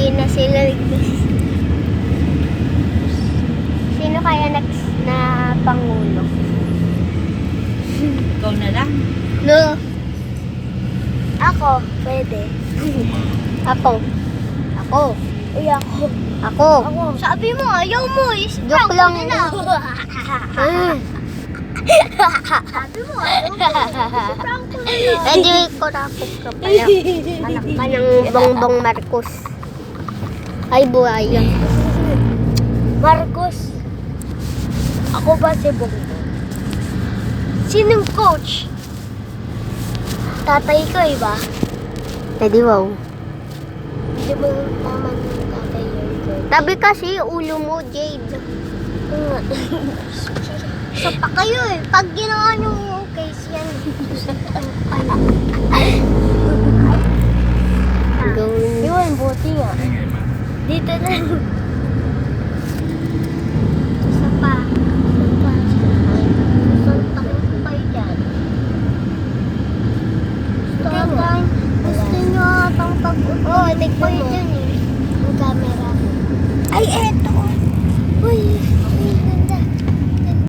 Hindi na sila Sino kaya next na Pangulo? Ikaw na lang. No. Ako, pwede. Ako. Ako. Uy, ako. Ako. Sabi mo, ayaw mo. Joke lang. Sabi mo, ayaw mo. Prank ko na lang. Hindi ko rapos ka pala. Anak ka ng Bongbong Marcos. Ay, buhaya. Marcos. Ako ba si Bongbong? Sinong coach? Tatay ko, iba? Pwede, wow. Hindi mo tama ng tatay yun. Tabi kasi, ulo mo, Jade. Isa pa kayo eh. Pag ginawa nyo case yan. Yun, buti nga. Dito na. Isa pa. Santakin ko kayo dyan. Gusto nyo atang pag-upo. Oo, tignan mo. Ang camera. Ay, eto. Uy.